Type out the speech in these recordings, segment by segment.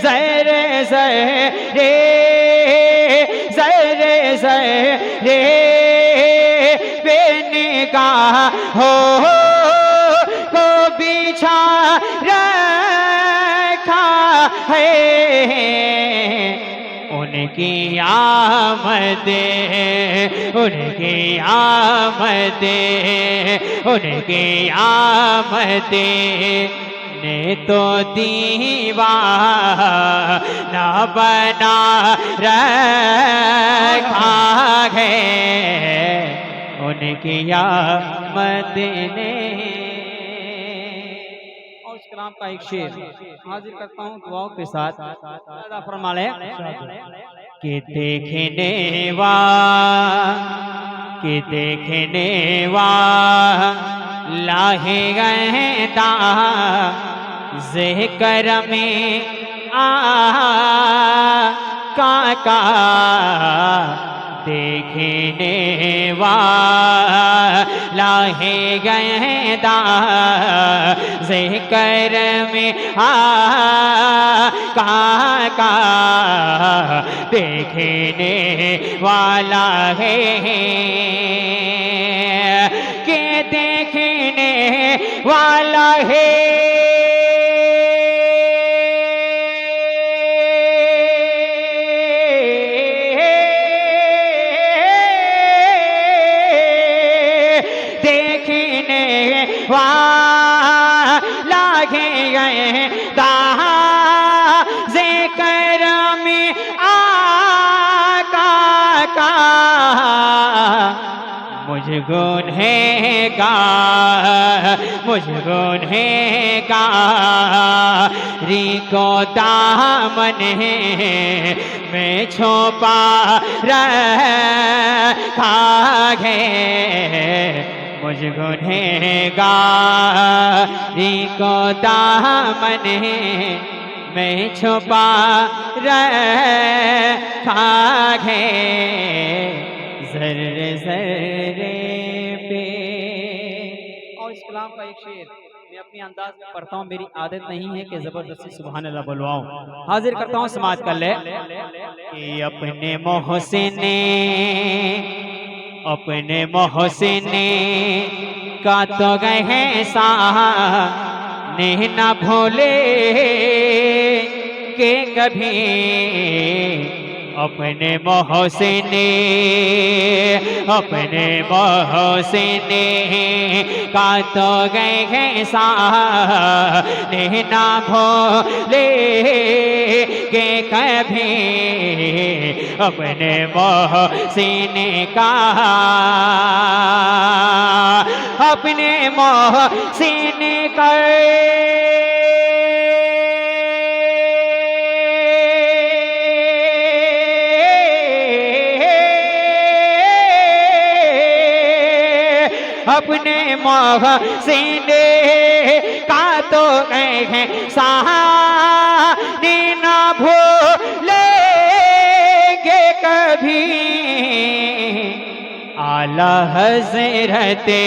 जरे जरे जरे जरे बेनिगाह हो को बिछा रखा है। उनकी आमदें उनकी आमदें उनकी आमदें ने तो दीवाना बना रखा है। उनकी आमदें ने। और इस कलाम का एक शेर हाजिर करता हूँ दुआओं के साथ। फरमा ले कि देखने लाहे गए दा ज़िक्र में का देखने लाहे गए दा ज़िक्र में का देखने वाला है के देखने वाला है। देखने वाला है गए दाज़े करम आका का मुझ गुनहगारी को दामन में छुपा रखा है। मुझ गुनहगारी को दामन में छुपा रखा है। ज़र्रे ज़र्रे पे। और इस कलाम का एक शेर मैं अपनी अंदाज में पढ़ता हूँ। मेरी आदत नहीं है कि ज़बरदस्ती सुभान अल्लाह बुलवाऊँ। हाजिर करता हूँ समाज कर ले कि अपने मोहसिन का तो गए सा ने न भूले के कभी। अपने मोहसिन का तो गए सा ने न भूले के कभी। अपने मोहसिन का अपने मोहसिन का अपने मोहसिन का तो गए सानी न भूलेंगे कभी। आला हज़रते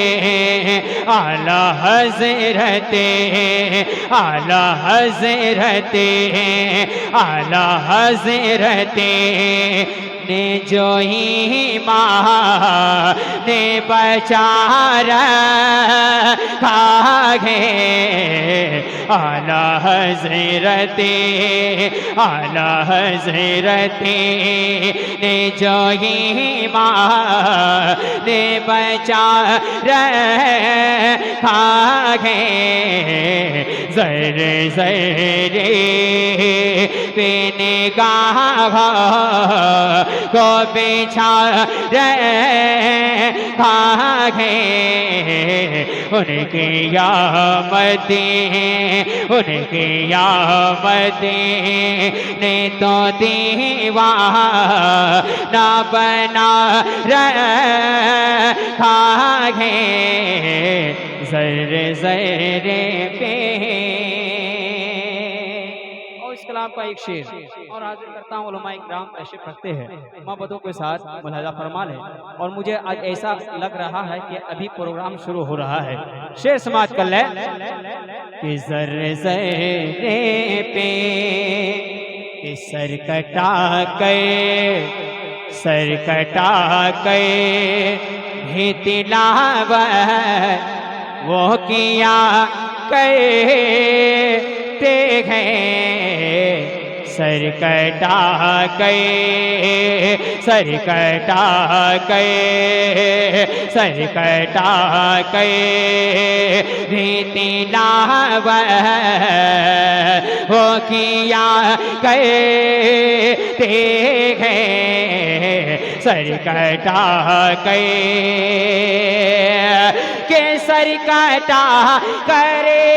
आला हज़रते आला हज़रते आला हज़रते ने जो ईमान ने बचा रखा है। आला हज़रते आला हज़रते ने जो ईमान ने बचा रखा है। ज़र्रे ज़र्रे पे निगाह को बिछा रखा है। उनकी आमदें ने तो दीवाना बना रखा है। ज़र्रे ज़र्रे पे। और इस कलाम का एक शेर और हाजिर करता हूँ। उलमा इकराम तशरीफ रखते हैं मोहब्बतों के साथ मुलाहिज़ा फरमा लें। और मुझे आज ऐसा लग रहा है कि अभी प्रोग्राम शुरू हो रहा है। शेर समाज कर ले कि ज़र्रे ज़र्रे पे कि सर कटा के भी तिलावत वो किया करते हैं। सर कटा के भी तिलावत वो किया करते हैं। सर कटा के सर कटा करे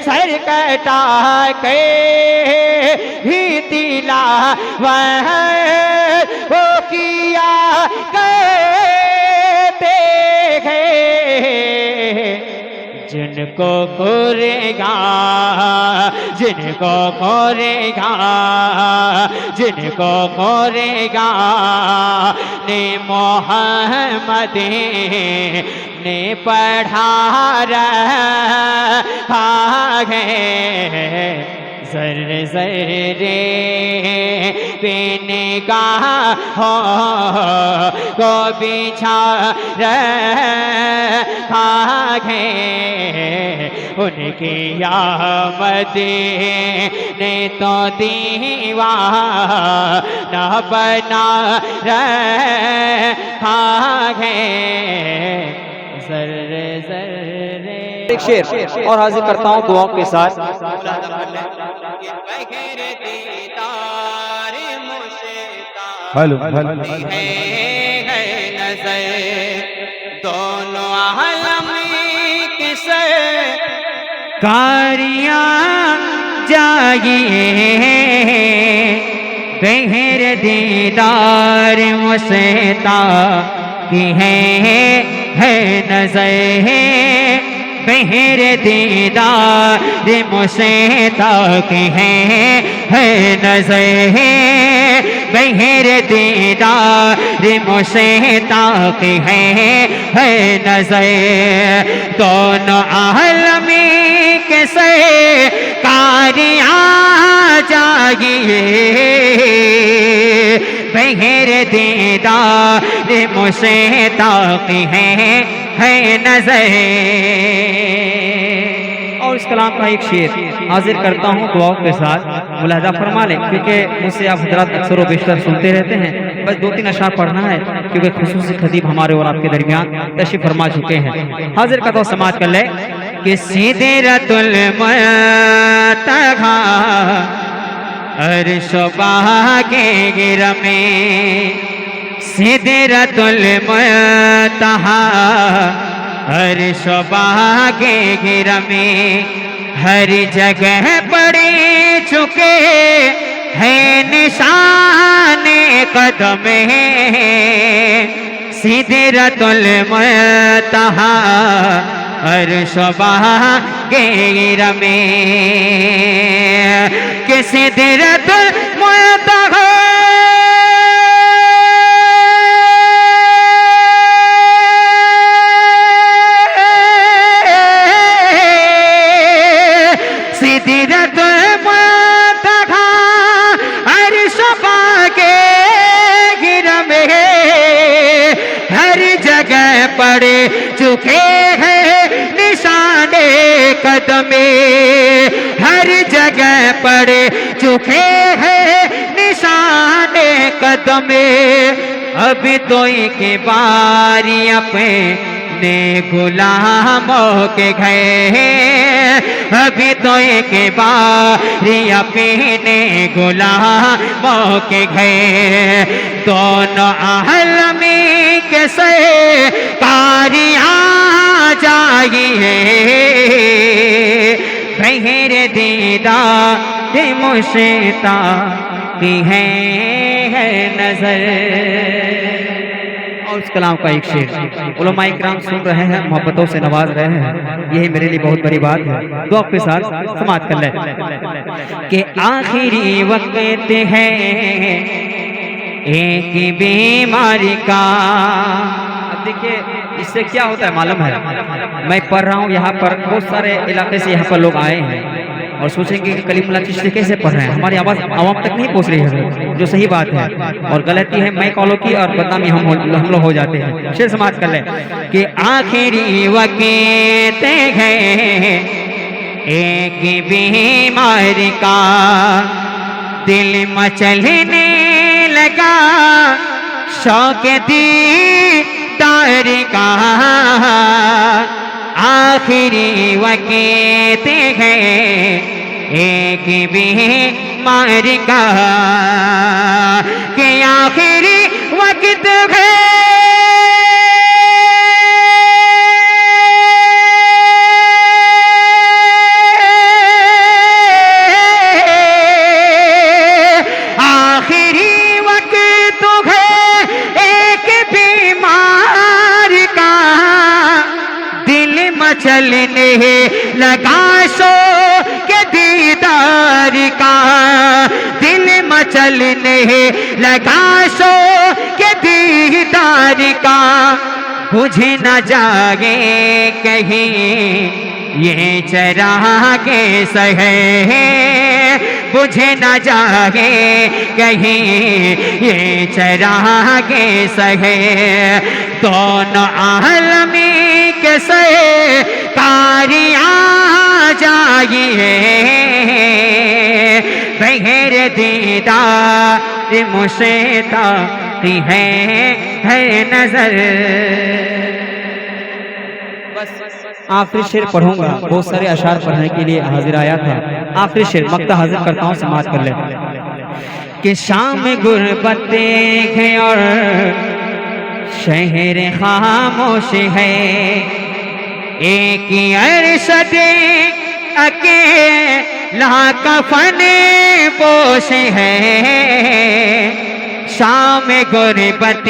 सर कटा के ही तिलावत वो किया करते हैं। जिनको खोरेगा ने मोहम्मद ने पढ़ा रखा है। ज़र्रे ज़र्रे पे निगाहों को बिछा रखा है। उनकी आमद ने तो दीवाना बना रखा है। ज़र्रे ज़र्रे एक शेर और हाजिर करता हूँ दुआओं के साथ। हेलो नज़र दोनों आलम के सरकारियाँ जागिए बहर दीदार मुसता की है नज़र बहर दीदार मुसता की है नज़र बहर दीदार मुसता की है नज़र। दोनों आलमी के सरकारियाँ जागिए बहर दीदार मुसता की है नज़र। और इस कलाम का एक शेर हाजिर करता हूँ दुआओं के साथ। मुलाहिजा फरमा लें, क्योंकि मुझसे आप हज़रात अक्सर व बेशतर सुनते रहते हैं। बस 2-3 अशआर पढ़ना है, क्योंकि खुसूसी खतीब हमारे और आपके दरमियान तशरीफ फरमा चुके हैं। हाजिर का तो समाज कर ले कि सिदरतुल मुंतहा अर्श के गिर में, सिदरतुल मुंतहा अर्श के गिर में हर जगह पड़े चुके हैं निशान कदम। सिदरतुल मुंतहा अर्श के गिर में कि सिदरतुल मुंतहा पड़े चुके हैं निशाने कदमे। हर जगह पड़े चुके हैं निशाने कदमे। अभी तो एक बारी अपने गुलामों के गए, अभी तो एक बारी अपने गुलामों के गए। दोनों आलमी के सरकारियाँ जागिए बहर दीदार मुसता की है नज़र। और और उस कलाम का एक शेर उलमा इकराम सुन रहे हैं, मोहब्बतों से नवाज रहे हैं, यही मेरे लिए बहुत बड़ी बात है। दुआ के साथ समाप्त कर ले कि आखिरी वक्त है एक बीमारी का। अब देखिए इससे क्या होता है मालूम है, मैं पढ़ रहा हूँ यहाँ पर, बहुत सारे इलाके से यहाँ पर लोग आए हैं और सोचेंगे कि कलीमुल्लाह चिश्ती कैसे पढ़ रहे हैं, हमारी आवाज़ आवाम तक नहीं पहुँच रही है, जो सही बात है। और गलती है मैं कॉलों की और बदनामी हम लोग हो जाते हैं। शेर समाप्त कर ले कि आखिरी वक्त है एक बीमारी का, दिल मचलने लगा शौक दीदार का। आखिरी वक्त है एक बीमारी का कि आखिरी वक्त है चलने लगा शो के दीदार का, दिल मचलने लगा शो के दीदार का। बुझ न जागे कहीं ये चरागे सहे, बुझ न जागे कहीं ये चरागे सहे। दोनों आलमी के सहे कारियां जाइए, बगैर दीदार मुश्ता है नजर। बस आखिरी शेर पढ़ूंगा, बहुत सारे अशार पढ़ने के लिए हाजिर आया था। आखिरी शेर मक्ता हाजिर करता हूँ, समाप्त कर ले कि शाम गुर्बत है और शहर खामोश है, एक अरशद अकेला कफन पोश है। शाम गुर्बत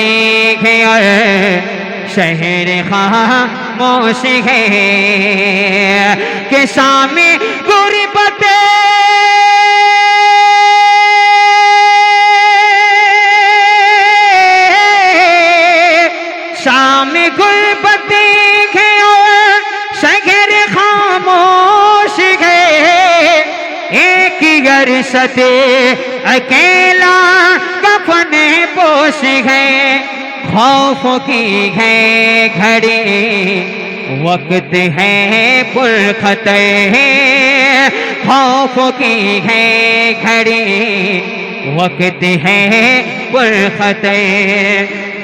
है और शहर खामोश है कि शाम गुर्बत शाम गुर्बत है और शहर खामोश है, एक अरशद अकेला कफन पोश है। खौफ की है घड़ी वक्त है पुरखतर है, खौफ की है घड़ी वक्त है पुरखतर।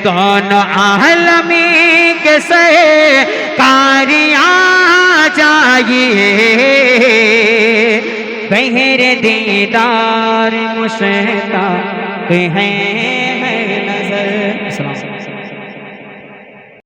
दोनों आलमी के सहे कारियां जाइए, बगैर दीदार मुश्ताक है